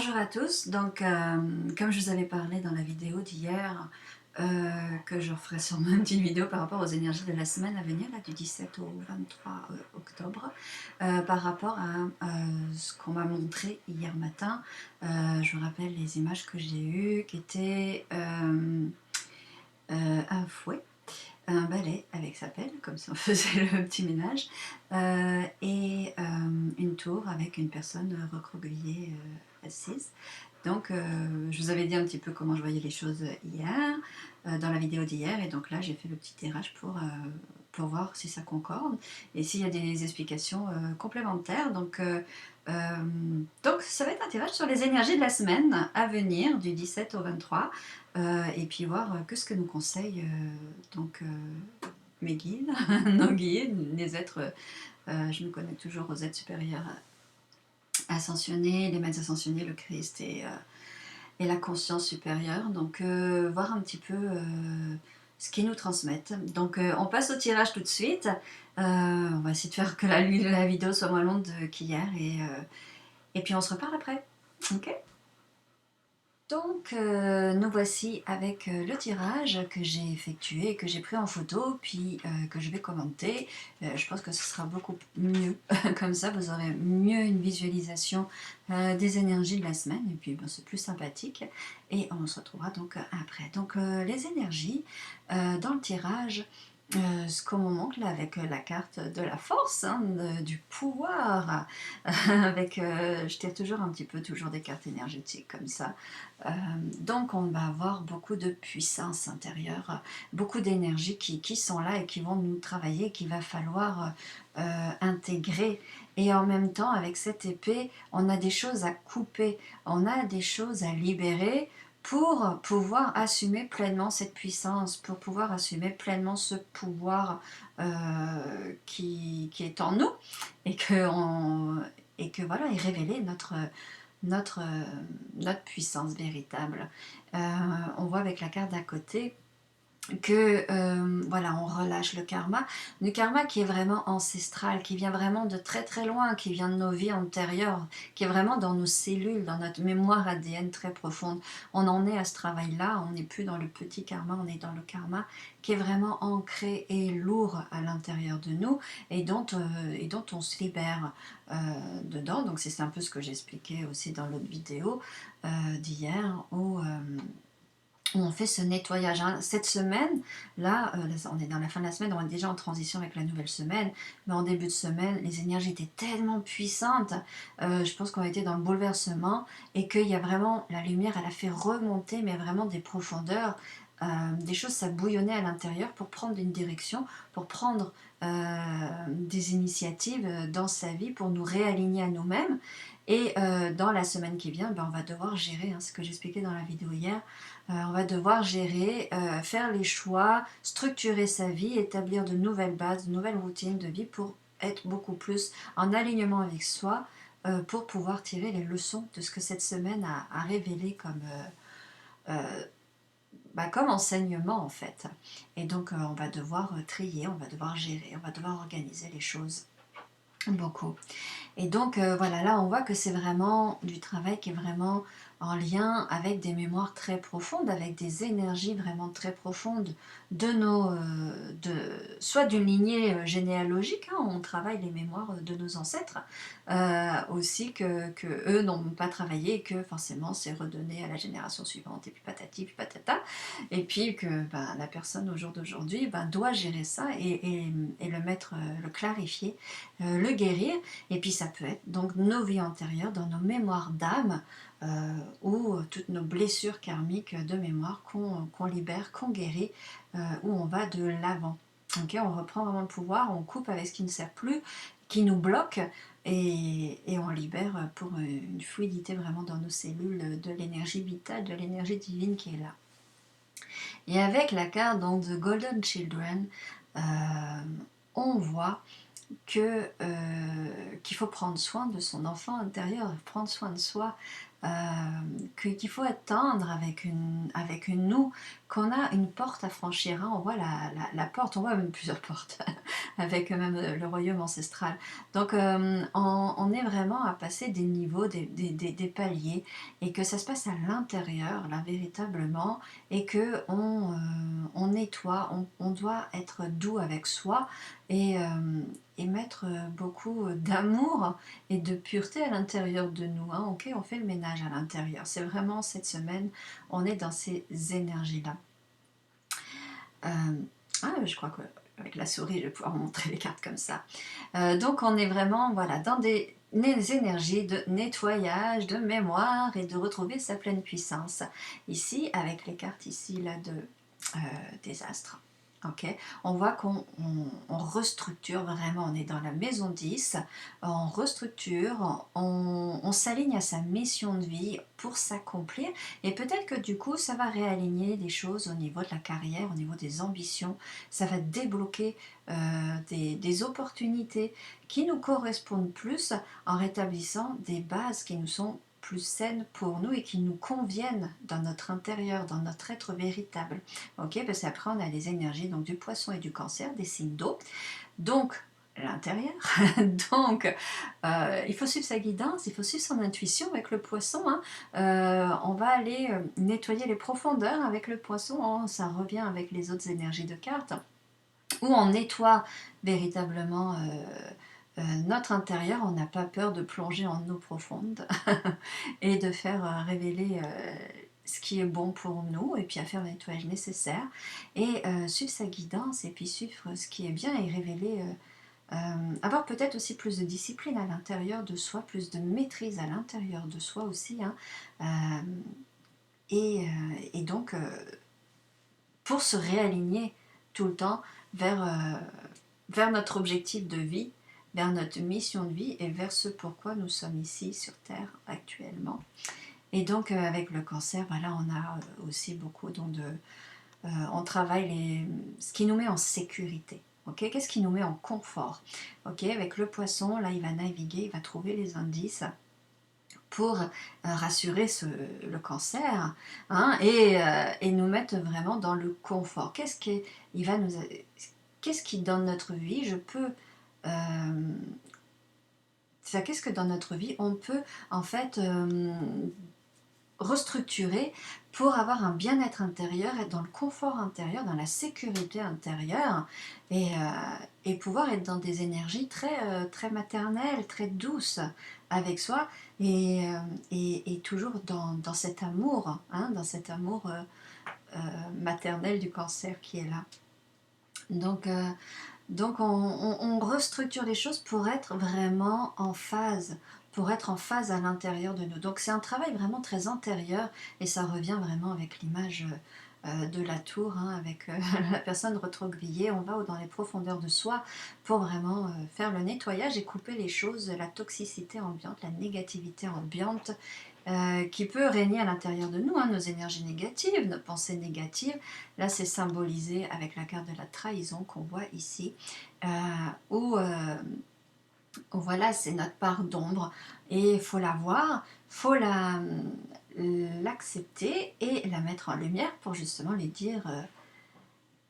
Bonjour à tous, donc comme je vous avais parlé dans la vidéo d'hier, que je referai sûrement une petite vidéo par rapport aux énergies de la semaine à venir, là, du 17 au 23 octobre, par rapport à ce qu'on m'a montré hier matin. Je vous rappelle les images que j'ai eues, qui étaient un fouet, un balai avec sa pelle, comme si on faisait le petit ménage, et une tour avec une personne recroquevillée assise. Donc je vous avais dit un petit peu comment je voyais les choses hier, dans la vidéo d'hier, et donc là j'ai fait le petit tirage pour voir si ça concorde et s'il y a des explications complémentaires. Donc ça va être un tirage sur les énergies de la semaine à venir, du 17 au 23, et puis voir que ce que nous conseillent mes guides, nos guides, les êtres, je me connais toujours aux êtres supérieurs ascensionnés, les maîtres ascensionnés, le Christ et la conscience supérieure. Donc voir un petit peu ce qu'ils nous transmettent. Donc on passe au tirage tout de suite. On va essayer de faire que la vidéo soit moins longue qu'hier et puis on se reparle après. Ok. Donc nous voici avec le tirage que j'ai effectué, que j'ai pris en photo, puis que je vais commenter. Je pense que ce sera beaucoup mieux, comme ça vous aurez mieux une visualisation des énergies de la semaine, et puis ben, c'est plus sympathique. Et on se retrouvera donc après. Donc les énergies dans le tirage, ce qu'on me montre là avec la carte de la force, hein, du pouvoir, avec, je tire toujours un petit peu toujours des cartes énergétiques comme ça. Donc on va avoir beaucoup de puissance intérieure, beaucoup d'énergie qui sont là et qui vont nous travailler, qu'il va falloir intégrer. Et en même temps, avec cette épée, on a des choses à couper, on a des choses à libérer pour pouvoir assumer pleinement cette puissance, pour pouvoir assumer pleinement ce pouvoir qui est en nous et que voilà, et révéler notre, notre puissance véritable. On voit avec la carte d'à côté que voilà, on relâche le karma qui est vraiment ancestral, qui vient vraiment de très très loin, qui vient de nos vies antérieures, qui est vraiment dans nos cellules, dans notre mémoire ADN très profonde. On en est à ce travail-là, on n'est plus dans le petit karma, on est dans le karma qui est vraiment ancré et lourd à l'intérieur de nous et dont on se libère dedans. Donc c'est un peu ce que j'expliquais aussi dans l'autre vidéo d'hier où on fait ce nettoyage. Cette semaine, là, on est dans la fin de la semaine, on est déjà en transition avec la nouvelle semaine, mais en début de semaine, les énergies étaient tellement puissantes, je pense qu'on était dans le bouleversement, et qu'il y a vraiment, la lumière, elle a fait remonter, mais vraiment des profondeurs, des choses, ça bouillonnait à l'intérieur pour prendre une direction, pour prendre des initiatives dans sa vie, pour nous réaligner à nous-mêmes. Et dans la semaine qui vient, ben, on va devoir gérer, hein, ce que j'expliquais dans la vidéo hier, on va devoir gérer, faire les choix, structurer sa vie, établir de nouvelles bases, de nouvelles routines de vie pour être beaucoup plus en alignement avec soi, pour pouvoir tirer les leçons de ce que cette semaine a révélé comme enseignement en fait. Et donc on va devoir trier, on va devoir gérer, on va devoir organiser les choses beaucoup. Et donc voilà, là on voit que c'est vraiment du travail qui est vraiment en lien avec des mémoires très profondes, avec des énergies vraiment très profondes de soit d'une lignée généalogique, hein, on travaille les mémoires de nos ancêtres, aussi que eux n'ont pas travaillé et que forcément c'est redonné à la génération suivante, et puis patati, puis patata, et puis que ben, la personne au jour d'aujourd'hui ben, doit gérer ça et le mettre, le clarifier, le guérir. Et puis ça peut être donc nos vies antérieures, dans nos mémoires d'âme, ou toutes nos blessures karmiques de mémoire qu'on libère, qu'on guérit, où on va de l'avant. Okay, on reprend vraiment le pouvoir, on coupe avec ce qui ne sert plus, qui nous bloque, et on libère pour une fluidité vraiment dans nos cellules de l'énergie vitale, de l'énergie divine qui est là. Et avec la carte donc The Golden Children, on voit qu'il faut prendre soin de son enfant intérieur, prendre soin de soi, qu'il faut être tendre avec une nous, qu'on a une porte à franchir. Hein. On voit la porte, on voit même plusieurs portes, avec même le royaume ancestral. Donc on est vraiment à passer des niveaux, des paliers, et que ça se passe à l'intérieur, là, véritablement, et que on nettoie, on doit être doux avec soi, et mettre beaucoup d'amour et de pureté à l'intérieur de nous. Hein. Ok, on fait le ménage à l'intérieur. C'est vraiment cette semaine, on est dans ces énergies-là. Je crois qu'avec la souris, je vais pouvoir montrer les cartes comme ça. Donc on est vraiment voilà, dans des énergies de nettoyage, de mémoire et de retrouver sa pleine puissance. Ici, avec les cartes ici là des astres. Okay. On voit qu'on restructure vraiment, on est dans la maison 10, on restructure, on s'aligne à sa mission de vie pour s'accomplir, et peut-être que du coup ça va réaligner des choses au niveau de la carrière, au niveau des ambitions, ça va débloquer des opportunités qui nous correspondent plus, en rétablissant des bases qui nous sont plus saines pour nous et qui nous conviennent dans notre intérieur, dans notre être véritable. Ok, parce qu'après on a les énergies donc du poisson et du cancer, des signes d'eau. Donc l'intérieur, donc il faut suivre sa guidance, il faut suivre son intuition avec le poisson. Hein. On va aller nettoyer les profondeurs avec le poisson, hein. Ça revient avec les autres énergies de cartes, où on nettoie véritablement notre intérieur, on n'a pas peur de plonger en eau profonde et de faire révéler ce qui est bon pour nous, et puis à faire le nettoyage nécessaire, et suivre sa guidance, et puis suivre ce qui est bien, et révéler, avoir peut-être aussi plus de discipline à l'intérieur de soi, plus de maîtrise à l'intérieur de soi aussi, hein, et donc pour se réaligner tout le temps vers notre objectif de vie, vers notre mission de vie, et vers ce pourquoi nous sommes ici sur Terre actuellement. Et donc avec le cancer, voilà, on a aussi beaucoup on travaille ce qui nous met en sécurité. Okay, qu'est-ce qui nous met en confort? Okay, avec le poisson, là, il va naviguer, il va trouver les indices pour rassurer le cancer, hein, et nous mettre vraiment dans le confort. Qu'est-ce qui dans notre vie je peux qu'est-ce que dans notre vie on peut en fait restructurer pour avoir un bien-être intérieur, être dans le confort intérieur, dans la sécurité intérieure, et pouvoir être dans des énergies très maternelles, très douces avec soi, et toujours dans cet amour, hein, dans cet amour maternel du cancer qui est là. Donc on restructure les choses pour être vraiment en phase, à l'intérieur de nous. Donc c'est un travail vraiment très intérieur, et ça revient vraiment avec l'image de la tour, hein, avec la personne retrogrillée. On va dans les profondeurs de soi pour vraiment faire le nettoyage et couper les choses, la toxicité ambiante, la négativité ambiante, qui peut régner à l'intérieur de nous, hein, nos énergies négatives, nos pensées négatives. Là, c'est symbolisé avec la carte de la trahison qu'on voit ici, où voilà, c'est notre part d'ombre, et il faut la voir, il faut l'accepter et la mettre en lumière pour justement lui dire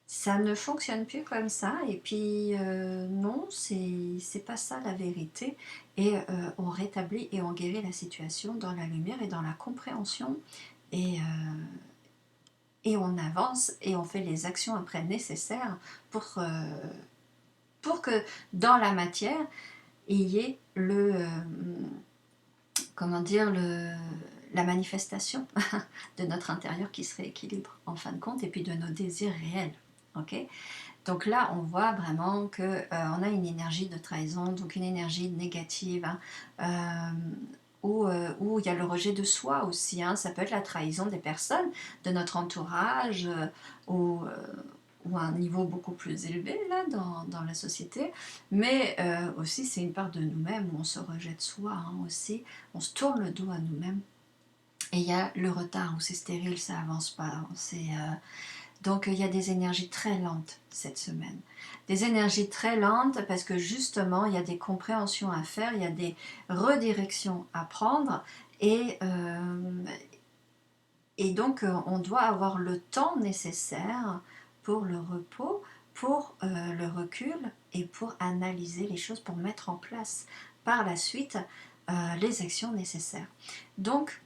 ça ne fonctionne plus comme ça, et puis non, c'est pas ça la vérité, et on rétablit et on guérit la situation dans la lumière et dans la compréhension, et on avance et on fait les actions après nécessaires pour que dans la matière il y ait la manifestation de notre intérieur qui se rééquilibre en fin de compte, et puis de nos désirs réels. Okay, donc là, on voit vraiment qu'on a une énergie de trahison, donc une énergie négative, hein, où il y a le rejet de soi aussi. Hein. Ça peut être la trahison des personnes, de notre entourage, ou à un niveau beaucoup plus élevé là, dans la société, mais aussi c'est une part de nous-mêmes où on se rejette soi, hein, aussi, on se tourne le dos à nous-mêmes. Et il y a le retard où c'est stérile, ça avance pas. Donc il y a des énergies très lentes cette semaine. Des énergies très lentes parce que justement il y a des compréhensions à faire, il y a des redirections à prendre, Et, euh, et donc, on doit avoir le temps nécessaire pour le repos, pour le recul et pour analyser les choses, pour mettre en place par la suite les actions nécessaires. Donc,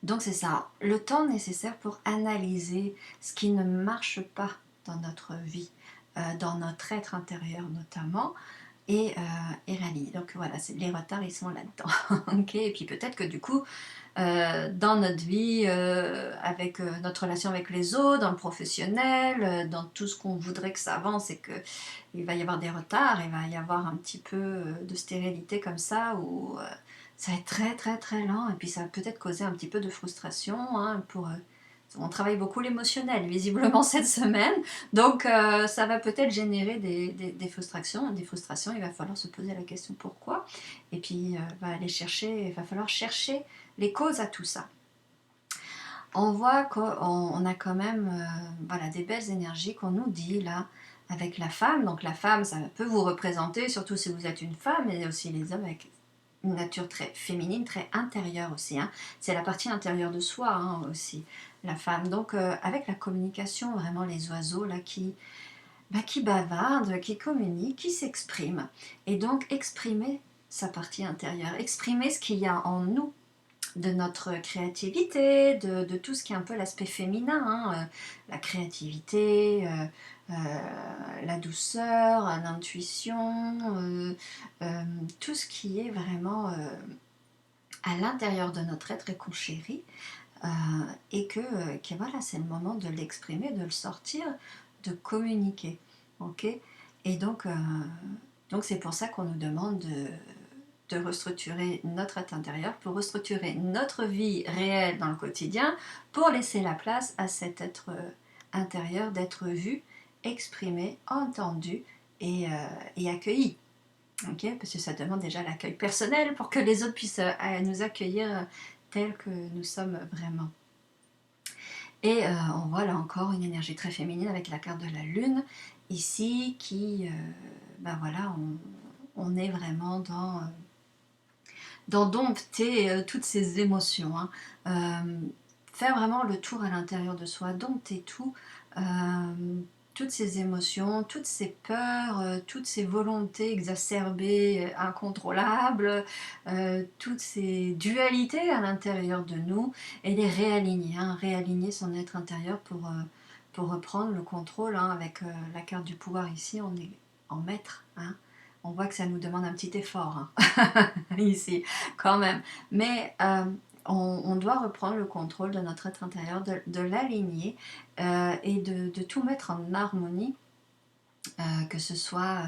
donc c'est ça, le temps nécessaire pour analyser ce qui ne marche pas dans notre vie, dans notre être intérieur notamment, et réaliser. Donc voilà, les retards, ils sont là-dedans. Okay, et puis peut-être que du coup, dans notre vie, avec notre relation avec les autres, dans le professionnel, dans tout ce qu'on voudrait que ça avance et qu'il va y avoir des retards, il va y avoir un petit peu de stérilité comme ça, où ça va être très très très lent, et puis ça va peut-être causer un petit peu de frustration, hein, on travaille beaucoup l'émotionnel visiblement cette semaine, donc ça va peut-être générer des frustrations. Des frustrations, il va falloir se poser la question pourquoi, et puis il va falloir chercher les causes à tout ça. On voit qu'on a quand même voilà, des belles énergies qu'on nous dit là avec la femme. Donc la femme, ça peut vous représenter, surtout si vous êtes une femme, et aussi les hommes avec une nature très féminine, très intérieure aussi. Hein. C'est la partie intérieure de soi hein, aussi, la femme. Donc avec la communication, vraiment les oiseaux là qui bavardent, qui communiquent, qui s'expriment. Et donc exprimer sa partie intérieure, exprimer ce qu'il y a en nous, de notre créativité, de tout ce qui est un peu l'aspect féminin, hein, la créativité, la douceur, l'intuition, tout ce qui est vraiment à l'intérieur de notre être et qu'on chérit, euh, et que voilà, c'est le moment de l'exprimer, de le sortir, de communiquer. Ok. Et donc c'est pour ça qu'on nous demande de restructurer notre être intérieur, pour restructurer notre vie réelle dans le quotidien, pour laisser la place à cet être intérieur d'être vu, exprimé, entendu et accueilli. Okay, parce que ça demande déjà l'accueil personnel pour que les autres puissent nous accueillir tels que nous sommes vraiment. Et on voit là encore une énergie très féminine avec la carte de la lune ici qui, ben voilà, on est vraiment dans dompter toutes ces émotions. Hein. Faire vraiment le tour à l'intérieur de soi, dompter tout, toutes ces émotions, toutes ces peurs, toutes ces volontés exacerbées, incontrôlables, toutes ces dualités à l'intérieur de nous, et les réaligner, hein, réaligner son être intérieur pour reprendre le contrôle. Hein, avec la carte du pouvoir ici, on est en maître. Hein. On voit que ça nous demande un petit effort hein, ici, quand même. Mais on doit reprendre le contrôle de notre être intérieur, de l'aligner et de tout mettre en harmonie, que ce soit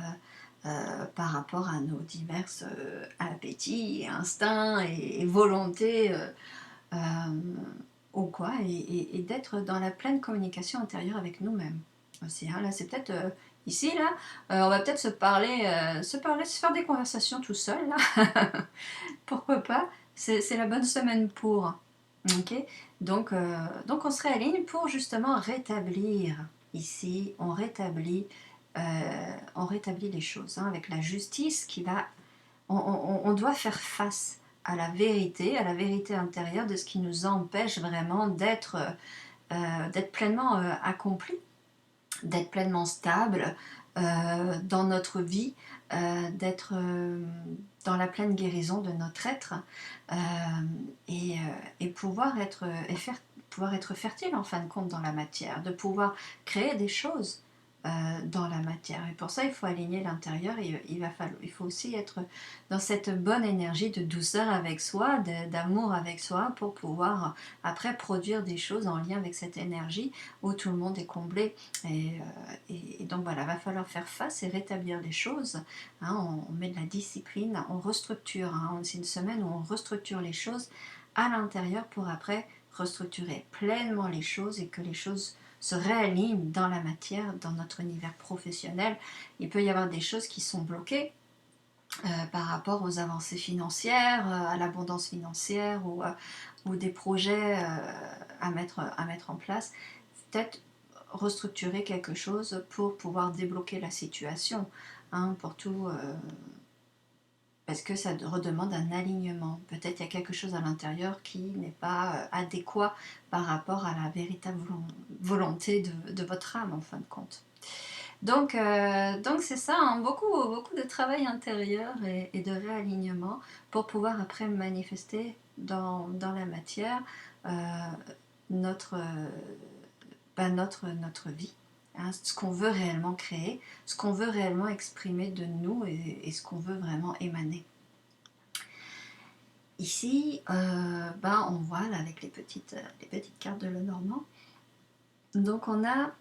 par rapport à nos diverses appétits, instincts et volontés euh, ou quoi, et d'être dans la pleine communication intérieure avec nous-mêmes aussi. Hein. Là, c'est peut-être ici, là, on va peut-être se parler, se faire des conversations tout seul, là. Pourquoi pas? C'est la bonne semaine pour. Ok. Donc on se réaligne pour justement rétablir ici, on rétablit les choses hein, avec la justice qui va. On doit faire face à la vérité intérieure de ce qui nous empêche vraiment d'être pleinement accompli, d'être pleinement stable dans notre vie, d'être dans la pleine guérison de notre être euh, et pouvoir être fertile en fin de compte dans la matière, de pouvoir créer des choses dans la matière. Et pour ça, il faut aligner l'intérieur et il faut aussi être dans cette bonne énergie de douceur avec soi, d'amour avec soi, pour pouvoir après produire des choses en lien avec cette énergie où tout le monde est comblé. Et donc voilà, il va falloir faire face et rétablir les choses. Hein, on met de la discipline, on restructure. Hein, c'est une semaine où on restructure les choses à l'intérieur pour après restructurer pleinement les choses et que les choses se réalignent dans la matière, dans notre univers professionnel. Il peut y avoir des choses qui sont bloquées par rapport aux avancées financières, à l'abondance financière ou des projets à mettre en place. Peut-être restructurer quelque chose pour pouvoir débloquer la situation, hein, pour tout parce que ça redemande un alignement. Peut-être il y a quelque chose à l'intérieur qui n'est pas adéquat par rapport à la véritable volonté de votre âme en fin de compte. Donc c'est ça, hein, beaucoup de travail intérieur et de réalignement pour pouvoir après manifester dans la matière euh, notre, notre vie. Hein, ce qu'on veut réellement créer, ce qu'on veut réellement exprimer de nous et ce qu'on veut vraiment émaner. Ici, on voit là, avec les petites cartes de Lenormand. Donc on a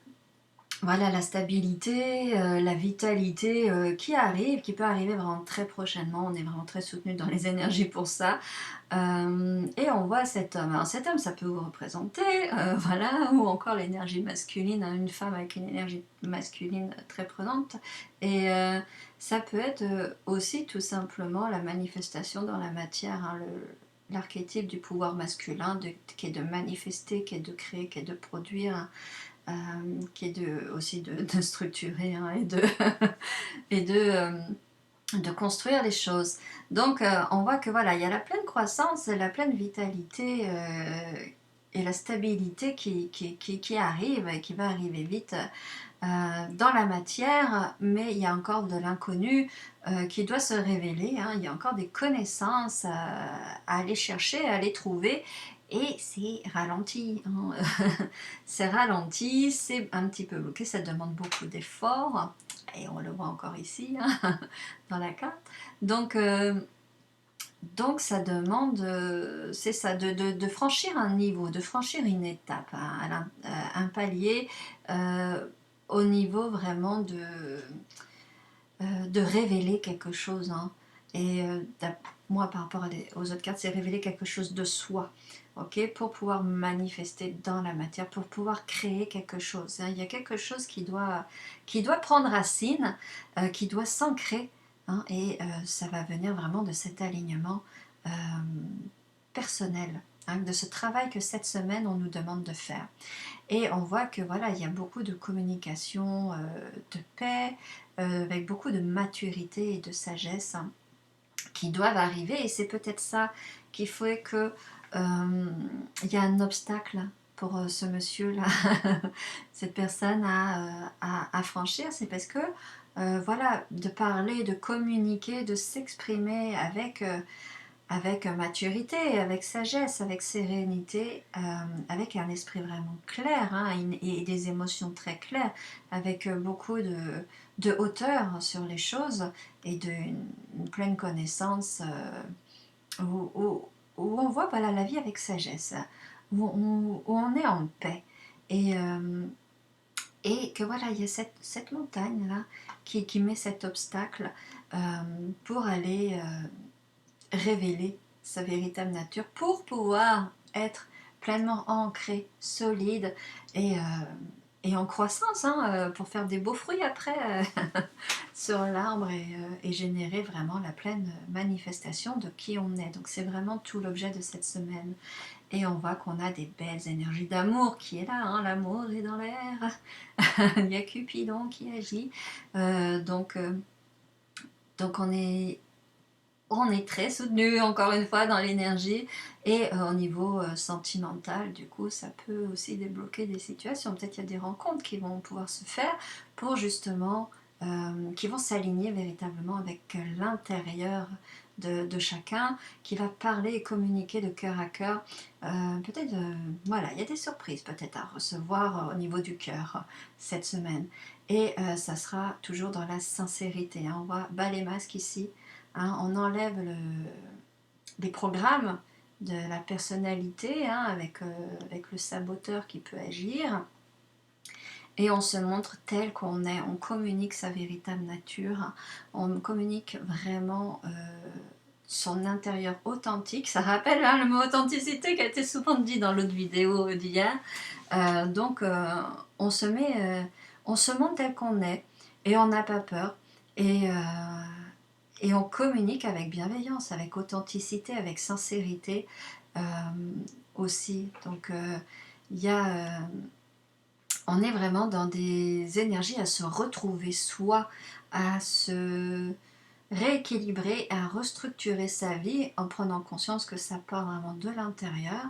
voilà la stabilité, la vitalité qui arrive, qui peut arriver vraiment très prochainement. On est vraiment très soutenu dans les énergies pour ça. Et on voit cet homme. Alors cet homme, ça peut vous représenter, voilà, ou encore l'énergie masculine, hein, une femme avec une énergie masculine très prenante. Et ça peut être aussi tout simplement la manifestation dans la matière, hein, l'archétype du pouvoir masculin qui est de manifester, qui est de créer, qui est de produire. Qui est aussi de structurer, hein, et de construire les choses. Donc on voit que voilà, il y a la pleine croissance, la pleine vitalité et la stabilité qui arrive et qui va arriver vite dans la matière, mais il y a encore de l'inconnu qui doit se révéler, hein. Il y a encore des connaissances à aller chercher, à aller trouver, et c'est ralenti, hein. C'est ralenti, c'est un petit peu bloqué, ça demande beaucoup d'efforts, et on le voit encore ici, hein, dans la carte. Donc ça demande, c'est ça, de franchir un niveau, de franchir une étape, hein, un palier au niveau vraiment de révéler quelque chose. Hein. Et moi, par rapport aux autres cartes, c'est révéler quelque chose de soi, ok, pour pouvoir manifester dans la matière, pour pouvoir créer quelque chose. Hein. Il y a quelque chose qui doit prendre racine, qui doit s'ancrer, hein, et ça va venir vraiment de cet alignement euh, personnel, hein, de ce travail que cette semaine on nous demande de faire. Et on voit que voilà, il y a beaucoup de communication, de paix, avec beaucoup de maturité et de sagesse, hein, qui doivent arriver. Et c'est peut-être ça qui fait que il y a un obstacle pour ce monsieur-là, cette personne à franchir. C'est parce que voilà, de parler, de communiquer, de s'exprimer avec maturité, avec sagesse, avec sérénité, avec un esprit vraiment clair, hein, et des émotions très claires, avec beaucoup de hauteur sur les choses et une pleine connaissance où on voit voilà, la vie avec sagesse, où on est en paix. Et que voilà, il y a cette montagne-là qui met cet obstacle pour aller révéler sa véritable nature pour pouvoir être pleinement ancré, solide et en croissance, hein, pour faire des beaux fruits après sur l'arbre et générer vraiment la pleine manifestation de qui on est. Donc c'est vraiment tout l'objet de cette semaine. Et on voit qu'on a des belles énergies d'amour qui est là, hein, l'amour est dans l'air. Il y a Cupidon qui agit. Donc on est très soutenu, encore une fois, dans l'énergie. Et au niveau sentimental, du coup, ça peut aussi débloquer des situations. Peut-être il y a des rencontres qui vont pouvoir se faire pour justement, qui vont s'aligner véritablement avec l'intérieur de chacun, qui va parler et communiquer de cœur à cœur. Peut-être, voilà, il y a des surprises peut-être à recevoir au niveau du cœur cette semaine. Et ça sera toujours dans la sincérité. Hein. On voit bas les masques ici. Hein, on enlève les programmes de la personnalité, hein, avec le saboteur qui peut agir, et on se montre tel qu'on est, on communique sa véritable nature, on communique vraiment son intérieur authentique. Ça rappelle, hein, le mot authenticité qui a été souvent dit dans l'autre vidéo d'hier. Donc on se montre tel qu'on est, et on n'a pas peur, et on communique avec bienveillance, avec authenticité, avec sincérité aussi. Donc on est vraiment dans des énergies à se retrouver soi, à se rééquilibrer, à restructurer sa vie en prenant conscience que ça part vraiment de l'intérieur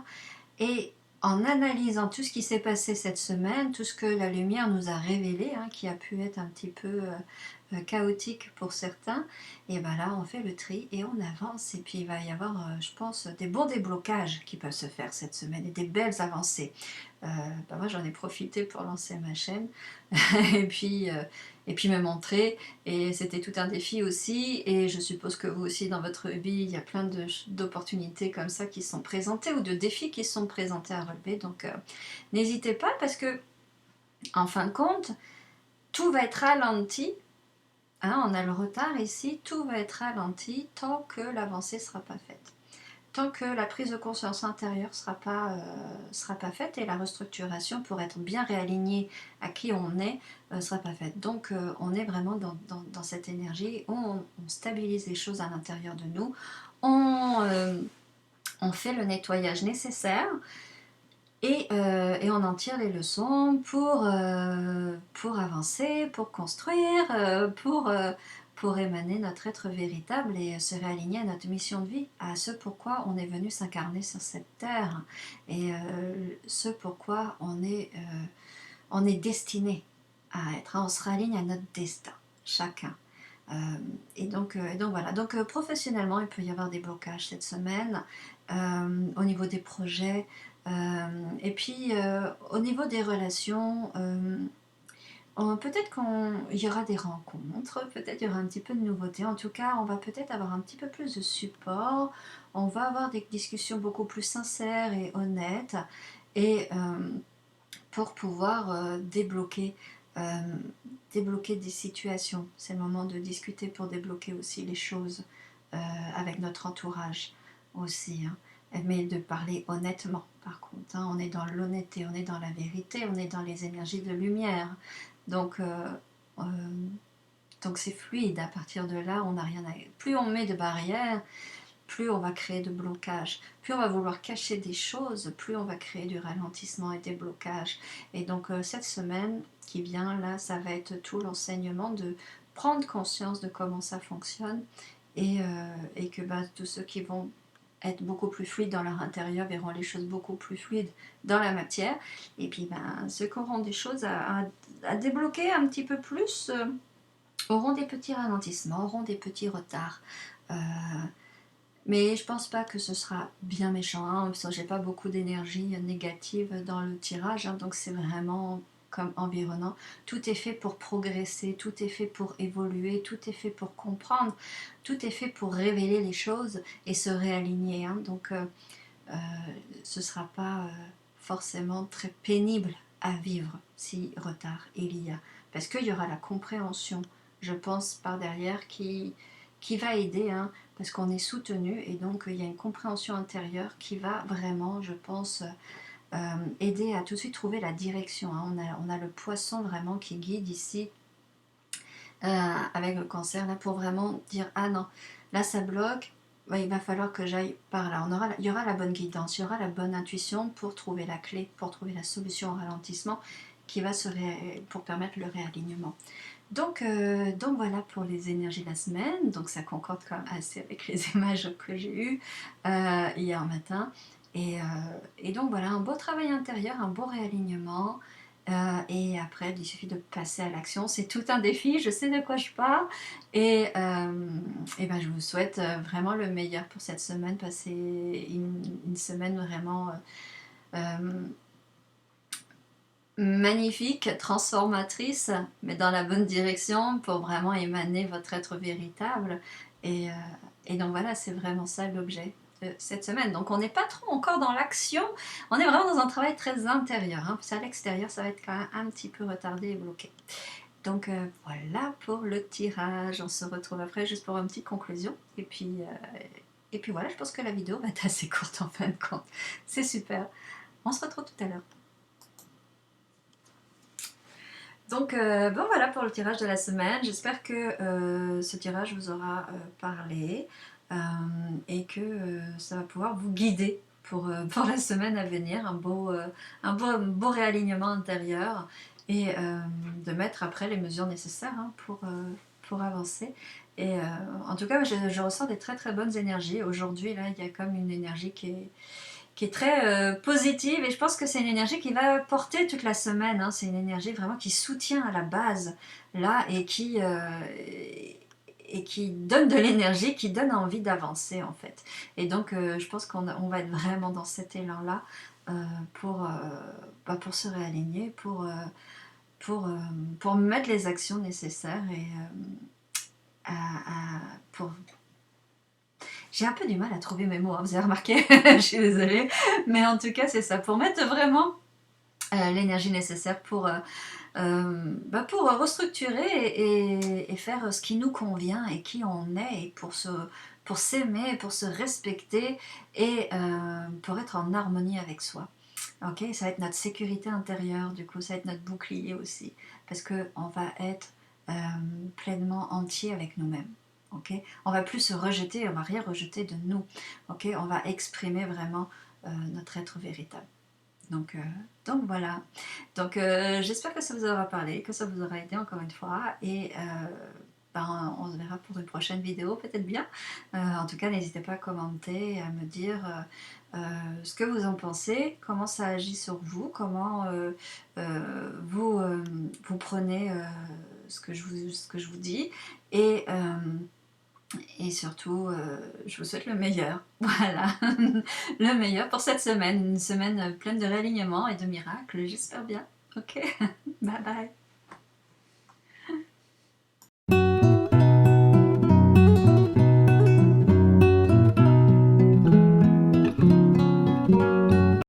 et en analysant tout ce qui s'est passé cette semaine, tout ce que la lumière nous a révélé, hein, qui a pu être un petit peu chaotique pour certains, et ben là on fait le tri et on avance et puis il va y avoir, je pense, des bons déblocages qui peuvent se faire cette semaine et des belles avancées. Ben moi j'en ai profité pour lancer ma chaîne et puis me montrer et c'était tout un défi aussi et je suppose que vous aussi dans votre vie il y a plein d'opportunités comme ça qui sont présentées ou de défis qui sont présentés à relever donc n'hésitez pas parce que en fin de compte tout va être ralenti. Hein, on a le retard ici, tout va être ralenti tant que l'avancée ne sera pas faite. Tant que la prise de conscience intérieure sera pas faite et la restructuration pour être bien réalignée à qui on est sera pas faite. Donc on est vraiment dans cette énergie où on stabilise les choses à l'intérieur de nous, on fait le nettoyage nécessaire et on en tire les leçons pour avancer, pour construire, pour émaner notre être véritable et se réaligner à notre mission de vie, à ce pourquoi on est venu s'incarner sur cette terre et ce pourquoi on est destiné à être. On se réaligne à notre destin, chacun. Et donc voilà. Donc professionnellement, il peut y avoir des blocages cette semaine au niveau des projets. Et puis au niveau des relations, peut-être qu'il y aura des rencontres, peut-être il y aura un petit peu de nouveauté. En tout cas, on va peut-être avoir un petit peu plus de support. On va avoir des discussions beaucoup plus sincères et honnêtes. Et pour pouvoir euh, débloquer des situations. C'est le moment de discuter pour débloquer aussi les choses avec notre entourage aussi. Hein. Mais de parler honnêtement, par contre. Hein. On est dans l'honnêteté, on est dans la vérité, on est dans les énergies de lumière. Donc, euh, donc c'est fluide. À partir de là, on n'a rien à... Plus on met de barrières, plus on va créer de blocages, plus on va vouloir cacher des choses, plus on va créer du ralentissement et des blocages. Et donc cette semaine qui vient là, ça va être tout l'enseignement de prendre conscience de comment ça fonctionne et que tous ceux qui vont être beaucoup plus fluides dans leur intérieur verront les choses beaucoup plus fluides dans la matière. Et puis ceux qui auront des choses à débloquer un petit peu plus auront des petits ralentissements, auront des petits retards. Euh, mais je pense pas que ce sera bien méchant, hein, parce que j'ai pas beaucoup d'énergie négative dans le tirage, hein, donc c'est vraiment comme environnant. Tout est fait pour progresser, tout est fait pour évoluer, tout est fait pour comprendre, tout est fait pour révéler les choses et se réaligner. Hein, donc euh, ce sera pas forcément très pénible à vivre si retard il y a, parce qu'il y aura la compréhension, je pense, par derrière qui va aider. Hein, parce qu'on est soutenu et donc il y a une compréhension intérieure qui va vraiment, je pense, aider à tout de suite trouver la direction. Hein. On a le poisson vraiment qui guide ici avec le cancer, là, pour vraiment dire ah non, là ça bloque, bah, il va falloir que j'aille par là. Il y aura la bonne guidance, il y aura la bonne intuition pour trouver la clé, pour trouver la solution au ralentissement qui va pour permettre le réalignement. Donc voilà pour les énergies de la semaine. Donc ça concorde quand même assez avec les images que j'ai eues hier matin. Et donc voilà, un beau travail intérieur, un beau réalignement. Et après, il suffit de passer à l'action. C'est tout un défi, je sais de quoi je parle. Et je vous souhaite vraiment le meilleur pour cette semaine. Passer une semaine vraiment... magnifique, transformatrice, mais dans la bonne direction pour vraiment émaner votre être véritable. Et, euh, et donc voilà, c'est vraiment ça l'objet de cette semaine. Donc on n'est pas trop encore dans l'action, on est vraiment dans un travail très intérieur. Hein, parce qu'à l'extérieur, ça va être quand même un petit peu retardé et bloqué. Donc voilà pour le tirage. On se retrouve après juste pour une petite conclusion. Et puis voilà, je pense que la vidéo va être assez courte en fin de compte. C'est super. On se retrouve tout à l'heure. Donc bon voilà pour le tirage de la semaine. J'espère que ce tirage vous aura parlé et que ça va pouvoir vous guider pour la semaine à venir. Un beau réalignement intérieur et de mettre après les mesures nécessaires hein, pour avancer. Et en tout cas, je ressens des très très bonnes énergies. Aujourd'hui, là, il y a comme une énergie qui est très positive et je pense que c'est une énergie qui va porter toute la semaine. Hein. C'est une énergie vraiment qui soutient à la base là et qui donne de l'énergie, qui donne envie d'avancer en fait. Et donc je pense qu'on va être vraiment dans cet élan-là euh, pour, euh, pour se réaligner, pour, euh, pour mettre les actions nécessaires et pour... J'ai un peu du mal à trouver mes mots, hein, vous avez remarqué, je suis désolée, mais en tout cas c'est ça, pour mettre vraiment l'énergie nécessaire pour restructurer et faire ce qui nous convient et qui on est et pour s'aimer, pour se respecter et pour être en harmonie avec soi. Ok, ça va être notre sécurité intérieure, du coup, ça va être notre bouclier aussi, parce qu'on va être pleinement entier avec nous-mêmes. Ok, on va plus se rejeter, on va rien rejeter de nous. Ok, on va exprimer vraiment notre être véritable. Donc, euh, donc voilà. Donc j'espère que ça vous aura parlé, que ça vous aura aidé encore une fois. Et on se verra pour une prochaine vidéo, peut-être bien. En tout cas, n'hésitez pas à commenter, à me dire ce que vous en pensez, comment ça agit sur vous, comment vous prenez ce que je vous dis. Et, euh, et surtout, je vous souhaite le meilleur. Voilà, le meilleur pour cette semaine. Une semaine pleine de réalignement et de miracles, j'espère bien. Ok, bye bye.